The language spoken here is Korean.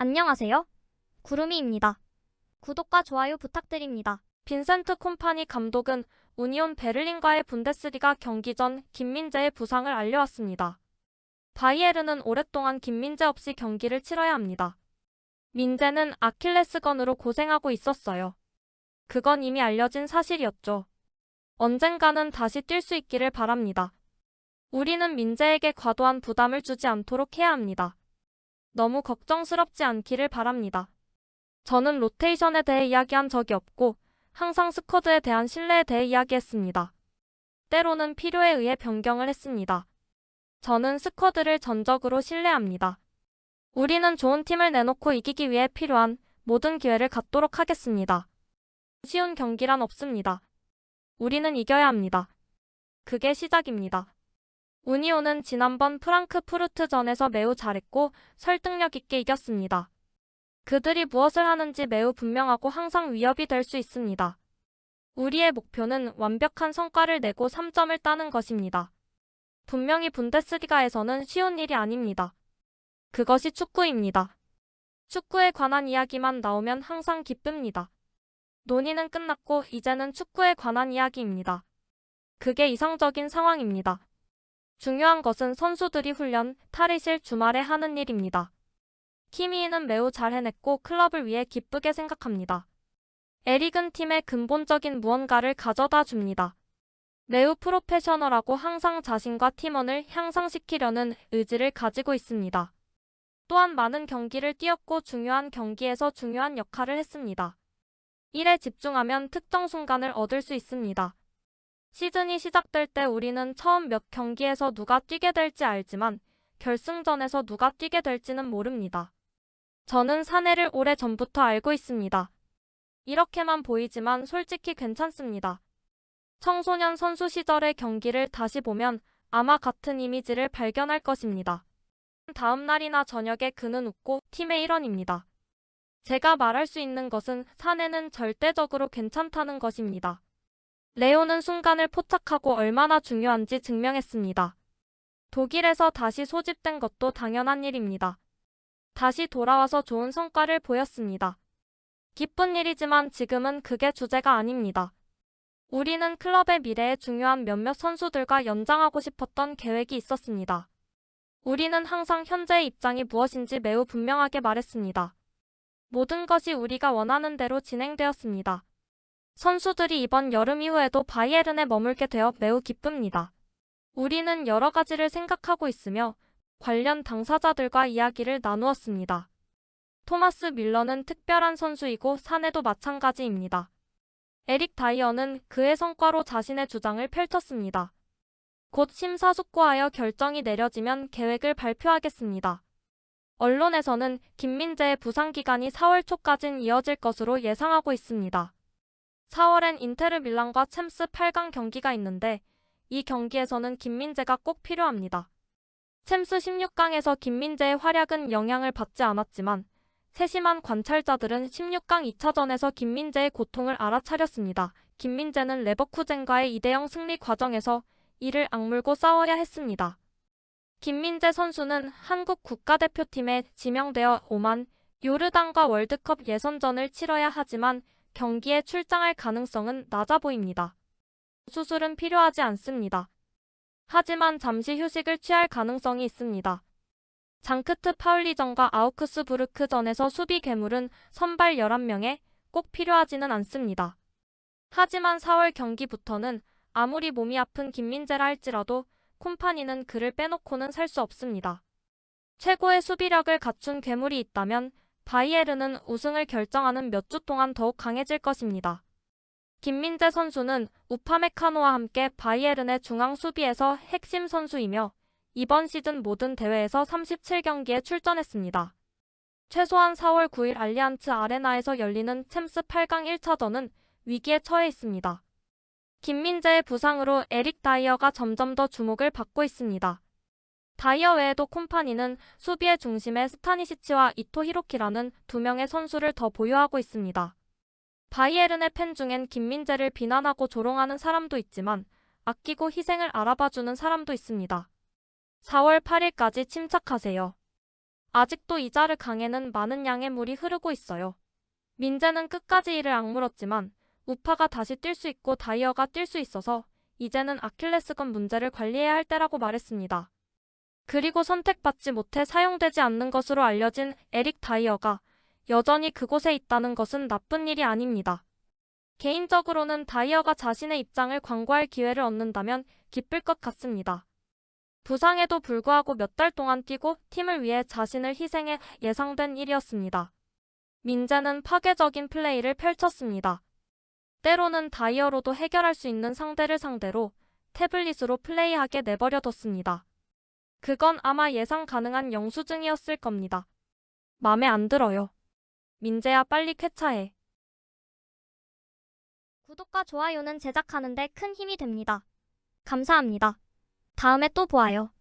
안녕하세요. 구름이입니다. 구독과 좋아요 부탁드립니다. 빈센트 콤파니 감독은 우니온 베를린과의 분데스리가 경기 전 김민재의 부상을 알려왔습니다. 바이에른은 오랫동안 김민재 없이 경기를 치러야 합니다. 민재는 아킬레스건으로 고생하고 있었어요. 그건 이미 알려진 사실이었죠. 언젠가는 다시 뛸 수 있기를 바랍니다. 우리는 민재에게 과도한 부담을 주지 않도록 해야 합니다. 너무 걱정스럽지 않기를 바랍니다. 저는 로테이션에 대해 이야기한 적이 없고 항상 스쿼드에 대한 신뢰에 대해 이야기했습니다. 때로는 필요에 의해 변경을 했습니다. 저는 스쿼드를 전적으로 신뢰합니다. 우리는 좋은 팀을 내놓고 이기기 위해 필요한 모든 기회를 갖도록 하겠습니다. 쉬운 경기란 없습니다. 우리는 이겨야 합니다. 그게 시작입니다. 우니온은 지난번 프랑크푸르트전에서 매우 잘했고 설득력 있게 이겼습니다. 그들이 무엇을 하는지 매우 분명하고 항상 위협이 될 수 있습니다. 우리의 목표는 완벽한 성과를 내고 3점을 따는 것입니다. 분명히 분데스리가에서는 쉬운 일이 아닙니다. 그것이 축구입니다. 축구에 관한 이야기만 나오면 항상 기쁩니다. 논의는 끝났고 이제는 축구에 관한 이야기입니다. 그게 이상적인 상황입니다. 중요한 것은 선수들이 훈련, 탈의실 주말에 하는 일입니다. 키미이는 매우 잘 해냈고 클럽을 위해 기쁘게 생각합니다. 에릭은 팀의 근본적인 무언가를 가져다 줍니다. 매우 프로페셔널하고 항상 자신과 팀원을 향상시키려는 의지를 가지고 있습니다. 또한 많은 경기를 뛰었고 중요한 경기에서 중요한 역할을 했습니다. 일에 집중하면 특정 순간을 얻을 수 있습니다. 시즌이 시작될 때 우리는 처음 몇 경기에서 누가 뛰게 될지 알지만 결승전에서 누가 뛰게 될지는 모릅니다. 저는 사내를 오래전부터 알고 있습니다. 이렇게만 보이지만 솔직히 괜찮습니다. 청소년 선수 시절의 경기를 다시 보면 아마 같은 이미지를 발견할 것입니다. 다음 날이나 저녁에 그는 웃고 팀의 일원입니다. 제가 말할 수 있는 것은 사내는 절대적으로 괜찮다는 것입니다. 레오는 순간을 포착하고 얼마나 중요한지 증명했습니다. 독일에서 다시 소집된 것도 당연한 일입니다. 다시 돌아와서 좋은 성과를 보였습니다. 기쁜 일이지만 지금은 그게 주제가 아닙니다. 우리는 클럽의 미래에 중요한 몇몇 선수들과 연장하고 싶었던 계획이 있었습니다. 우리는 항상 현재의 입장이 무엇인지 매우 분명하게 말했습니다. 모든 것이 우리가 원하는 대로 진행되었습니다. 선수들이 이번 여름 이후에도 바이에른에 머물게 되어 매우 기쁩니다. 우리는 여러 가지를 생각하고 있으며 관련 당사자들과 이야기를 나누었습니다. 토마스 밀러는 특별한 선수이고 사내도 마찬가지입니다. 에릭 다이어는 그의 성과로 자신의 주장을 펼쳤습니다. 곧 심사숙고하여 결정이 내려지면 계획을 발표하겠습니다. 언론에서는 김민재의 부상 기간이 4월 초까진 이어질 것으로 예상하고 있습니다. 4월엔 인테르 밀란과 챔스 8강 경기가 있는데 이 경기에서는 김민재가 꼭 필요합니다. 챔스 16강에서 김민재의 활약은 영향을 받지 않았지만 세심한 관찰자들은 16강 2차전에서 김민재의 고통을 알아차렸습니다. 김민재는 레버쿠젠과의 2대0 승리 과정에서 이를 악물고 싸워야 했습니다. 김민재 선수는 한국 국가대표팀에 지명되어 오만, 요르단과 월드컵 예선전을 치러야 하지만 경기에 출장할 가능성은 낮아 보입니다. 수술은 필요하지 않습니다. 하지만 잠시 휴식을 취할 가능성이 있습니다. 장크트 파울리전과 아우크스부르크전에서 수비 괴물은 선발 11명에 꼭 필요하지는 않습니다. 하지만 4월 경기부터는 아무리 몸이 아픈 김민재라 할지라도 콤파니는 그를 빼놓고는 살 수 없습니다. 최고의 수비력을 갖춘 괴물이 있다면 바이에른은 우승을 결정하는 몇 주 동안 더욱 강해질 것입니다. 김민재 선수는 우파메카노와 함께 바이에른의 중앙 수비에서 핵심 선수이며 이번 시즌 모든 대회에서 37경기에 출전했습니다. 최소한 4월 9일 알리안츠 아레나에서 열리는 챔스 8강 1차전은 위기에 처해 있습니다. 김민재의 부상으로 에릭 다이어가 점점 더 주목을 받고 있습니다. 다이어 외에도 콤파니는 수비의 중심에 스타니시치와 이토 히로키라는 2명의 선수를 더 보유하고 있습니다. 바이에른의 팬 중엔 김민재를 비난하고 조롱하는 사람도 있지만 아끼고 희생을 알아봐주는 사람도 있습니다. 4월 8일까지 침착하세요. 아직도 이자르 강에는 많은 양의 물이 흐르고 있어요. 민재는 끝까지 이를 악물었지만 우파가 다시 뛸 수 있고 다이어가 뛸 수 있어서 이제는 아킬레스건 문제를 관리해야 할 때라고 말했습니다. 그리고 선택받지 못해 사용되지 않는 것으로 알려진 에릭 다이어가 여전히 그곳에 있다는 것은 나쁜 일이 아닙니다. 개인적으로는 다이어가 자신의 입장을 광고할 기회를 얻는다면 기쁠 것 같습니다. 부상에도 불구하고 몇 달 동안 뛰고 팀을 위해 자신을 희생해 예상된 일이었습니다. 민재는 파괴적인 플레이를 펼쳤습니다. 때로는 다이어로도 해결할 수 있는 상대를 상대로 태블릿으로 플레이하게 내버려뒀습니다. 그건 아마 예상 가능한 영수증이었을 겁니다. 맘에 안 들어요. 민재야 빨리 쾌차해. 구독과 좋아요는 제작하는데 큰 힘이 됩니다. 감사합니다. 다음에 또 보아요.